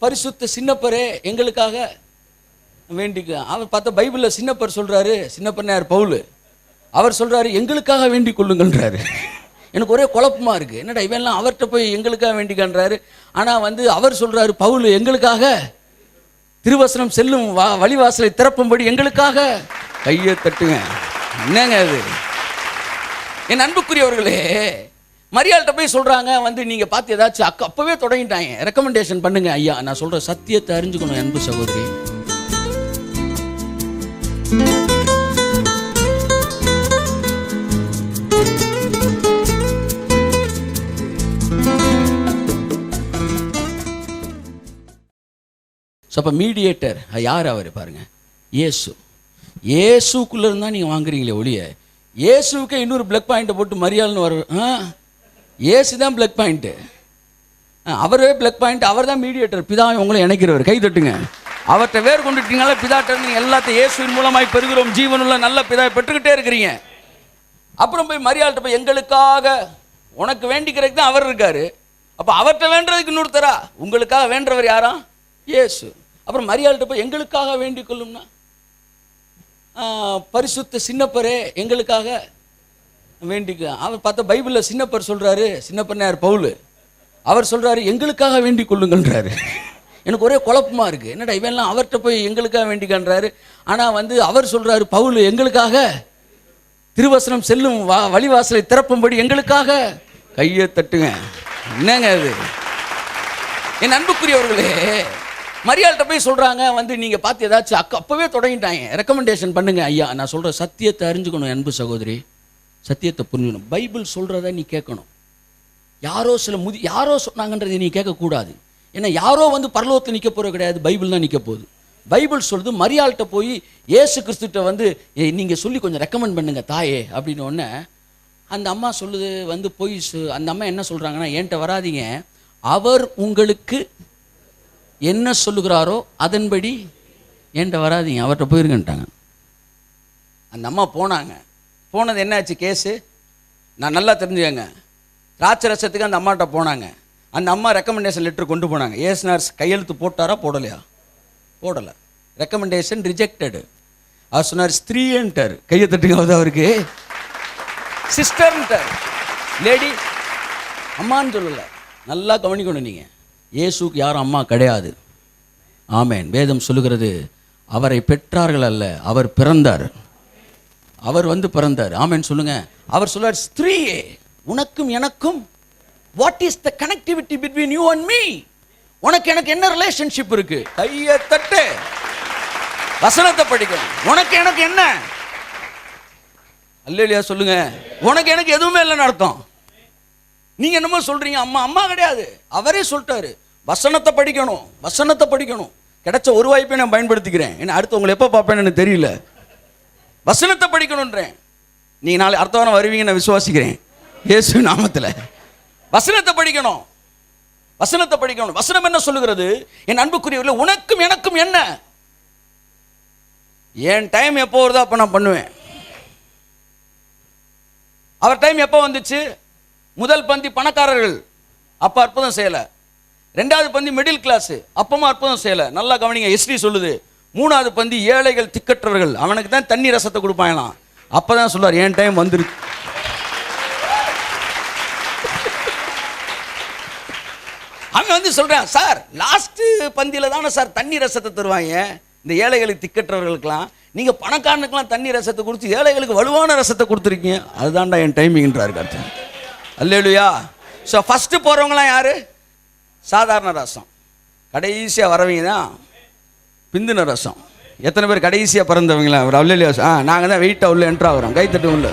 பரிசுத்த சின்னப்பரே எங்களுக்காக வேண்டிக்க. அவர் பார்த்தா பைபிளில் சின்னப்பர் சொல்கிறாரு, சின்னப்பர் யார்? பவுல். அவர் சொல்கிறாரு எங்களுக்காக வேண்டிக் கொள்ளுங்கன்றாரு. எனக்கு ஒரே குழப்பமாக இருக்குது, என்னடா இவெல்லாம் அவர்கிட்ட போய் எங்களுக்காக வேண்டிக்கன்றாரு. ஆனால் அவர் சொல்கிறாரு பவுல் எங்களுக்காக திருவசனம் செல்லும் வழிவாசலை திறப்பும்படி எங்களுக்காக கையை தட்டுங்க. என்னங்க அது? என் அன்புக்குரியவர்களே, மரியாள்கிட்ட போய் சொல்கிறாங்க நீங்கள் பார்த்து ஏதாச்சும் அப்போவே தொடங்கிட்டாங்க, ரெக்கமெண்டேஷன் பண்ணுங்க. ஐயா நான் சொல்கிற சத்தியத்தை அறிஞ்சுக்கணும் அன்பு சகோதரி. அப்போ மீடியேட்டர் யார்? அவர் பாருங்க, இயேசு. இயேசுக்குள்ளே இருந்தால் நீங்கள் வாங்குறீங்களே ஒழிய இயேசுக்கே இன்னொரு பிளக் பாயிண்ட்டை போட்டு மரியாள்னு வர இயேசு தான் பிளக் பாயிண்ட்டு, அவரே பிளக் பாயிண்ட், அவர் தான் மீடியேட்டர். பிதா உங்களை இணைக்கிறவர். கை தட்டுங்க. அவர்கிட்ட வேறு கொண்டுட்டீங்களா பிதாட்ட நீங்கள் எல்லாத்தையும் இயேசுவின் மூலமாய் பெறுகிறோம் ஜீவனுள்ள நல்ல பிதாவை பெற்றுக்கிட்டே இருக்கிறீங்க. அப்புறம் போய் மரியாள்கிட்ட போய் எங்களுக்காக உனக்கு வேண்டிக்கிறதுக்கு தான் அவர் இருக்காரு. அப்போ அவர்கிட்ட வேண்டுறதுக்கு இன்னொருத்தரா? உங்களுக்காக வேண்டவர் யாரா? இயேசு. அப்புறம் மரியாள்கிட்ட போய் எங்களுக்காக வேண்டிக் கொள்ளும்னா பரிசுத்த சின்னப்பரே எங்களுக்காக வேண்டிக்க. அவர் பார்த்தா பைபிளில் சின்னப்பர் சொல்கிறாரு, சின்னப்பர் யார்? பவுல். அவர் சொல்கிறாரு எங்களுக்காக வேண்டிக் கொள்ளுங்கன்றாரு. எனக்கு ஒரே குழப்பமாக இருக்குது, என்னடா இவெல்லாம் அவர்கிட்ட போய் எங்களுக்காக வேண்டிக்கன்றாரு. ஆனால் அவர் சொல்கிறாரு பவுல் எங்களுக்காக திருவசனம் செல்லும் வழிவாசலை திறப்பும்படி எங்களுக்காக கையை தட்டுங்க. என்னங்க அது? என் அன்புக்குரியவர்களே, மரியாள்கிட்ட போய் சொல்கிறாங்க நீங்கள் பார்த்து ஏதாச்சும் அப்போவே தொடங்கிட்டாங்க, ரெக்கமெண்டேஷன் பண்ணுங்க. ஐயா நான் சொல்கிற சத்தியத்தை அறிஞ்சுக்கணும் அன்பு சகோதரி, சத்தியத்தை புரியணும். பைபிள் சொல்கிறத நீ கேட்கணும். யாரோ சொன்னாங்கன்றதை நீ கேட்கக்கூடாது. ஏன்னா யாரோ பரலோகத்தில் நிற்க போகிற கிடையாது, பைபிள் தான் நிற்க போகுது. பைபிள் சொல்லுது மரியாள்கிட்ட போய் இயேசு கிறிஸ்துட்ட நீங்கள் சொல்லி கொஞ்சம் ரெக்கமெண்ட் பண்ணுங்க தாயே அப்படின்னு. ஒன்று அந்த அம்மா சொல்லுது போய் அந்த அம்மா என்ன சொல்கிறாங்கன்னா, என்கிட்ட வராதிங்க, அவர் உங்களுக்கு என்ன சொல்லுகிறாரோ அதன்படி என்கிட்ட வராதிங்க, அவர்கிட்ட போயிருங்கன்ட்டாங்க. அந்த அம்மா போனது என்னாச்சு கேஸு? நான் நல்லா தெரிஞ்சுக்கங்க. ராட்சரசத்துக்கு அந்த அம்மாட்ட போனாங்க. அந்த அம்மா ரெக்கமெண்டேஷன் லெட்டர் கொண்டு போனாங்க. ஏசுனார் கையெழுத்து போட்டாரா போடலையா? போடலை. Recommendation rejected. அவர் சொன்னார் ஸ்திரீன்ட்டார். கையை தட்டுங்க. அவருக்கு சிஸ்டர்ன்ட்டார். லேடி அம்மான்னு சொல்லலை. நல்லா கவனிக்கணும் நீங்கள். இயேசுக்கு யாரும் அம்மா கிடையாது. ஆமேன். வேதம் சொல்லுகிறது அவரை பெற்றார்கள் அல்ல, அவர் பிறந்தார். அவர் பிறந்தார். ஆமேன் சொல்லுங்க. அவர் சொல்றார் ஸ்திரீயே உனக்கும் எனக்கும் what is the connectivity between you and me? உனக்கு எனக்கு என்ன ரிலேஷன்ஷிப் இருக்கு? கையை தட்டு. வசனத்தை படிக்கணும். உனக்கு எனக்கு என்ன? அல்லேலூயா சொல்லுங்க. உனக்கு எனக்கு எதுவுமே இல்லைன்னு அர்த்தம். நீங்க என்னமோ சொல்றீங்க அம்மா. அம்மா கிடையாது. அவரே சொல்லிட்டாரு வசனத்தை படிக்கணும், வசனத்தை படிக்கணும். கிடைச்ச ஒரு வாய்ப்பை நான் பயன்படுத்திக்கிறேன். ஏன்னா அடுத்து உங்களை எப்போ பார்ப்பேன்னு எனக்கு தெரியல. வசனத்தை படிக்கணுன்றேன். நீங்கள் நாளை அடுத்த வாரம் வருவீங்க நான் விசுவாசிக்கிறேன் இயேசு நாமத்தில். வசனத்தை படிக்கணும், வசனத்தை படிக்கணும். வசனம் என்ன சொல்லுகிறது? என் அன்புக்குரியவர்களே, உனக்கும் எனக்கும் என்ன? என் டைம் எப்போ வருதோ அப்போ நான் பண்ணுவேன். அவர் டைம் எப்போ வந்துச்சு? முதல் பந்தி பணக்காரர்கள், அப்போ அற்புதம் செய்யலை. ரெண்டாவது பந்தி மிடில் கிளாஸ், அப்பவும் அற்புதம் செய்யலை. நல்லா கவனிங்க. ஹிஸ்டரி சொல்லுது. மூணாவது பந்தி ஏழைகள் திக்கற்றவர்கள், அவனுக்கு தான் தண்ணி ரசத்தை கொடுப்பாங்களாம். அப்போ தான் சொல்லுவார் என் டைம் வந்துருக்கு. அவன் சொல்கிறான் சார் லாஸ்ட்டு பந்தியில் தானே சார் தண்ணி ரசத்தை தருவாங்க இந்த ஏழைகளுக்கு திக்கற்றவர்களுக்கெல்லாம். நீங்கள் பணக்காரனுக்கெல்லாம் தண்ணி ரசத்தை கொடுத்து ஏழைகளுக்கு வலுவான ரசத்தை கொடுத்துருக்கீங்க. அதுதான்டா என் டைமிங்ன்றாரு கருத்து. அல்லேலூயா. ஸோ ஃபஸ்ட்டு போகிறவங்களாம் யார்? சாதாரண ரசம். கடைசியாக வரவங்க தான் பிந்தின ரசம். எத்தனை பேர் கடைசியாக பிறந்தவங்களா? ஒரு அல்லேலூயா. நாங்கள் தான் வெயிட்டாக உள்ள என்ட்ரா வரோம். கைத்தட்டு உள்ள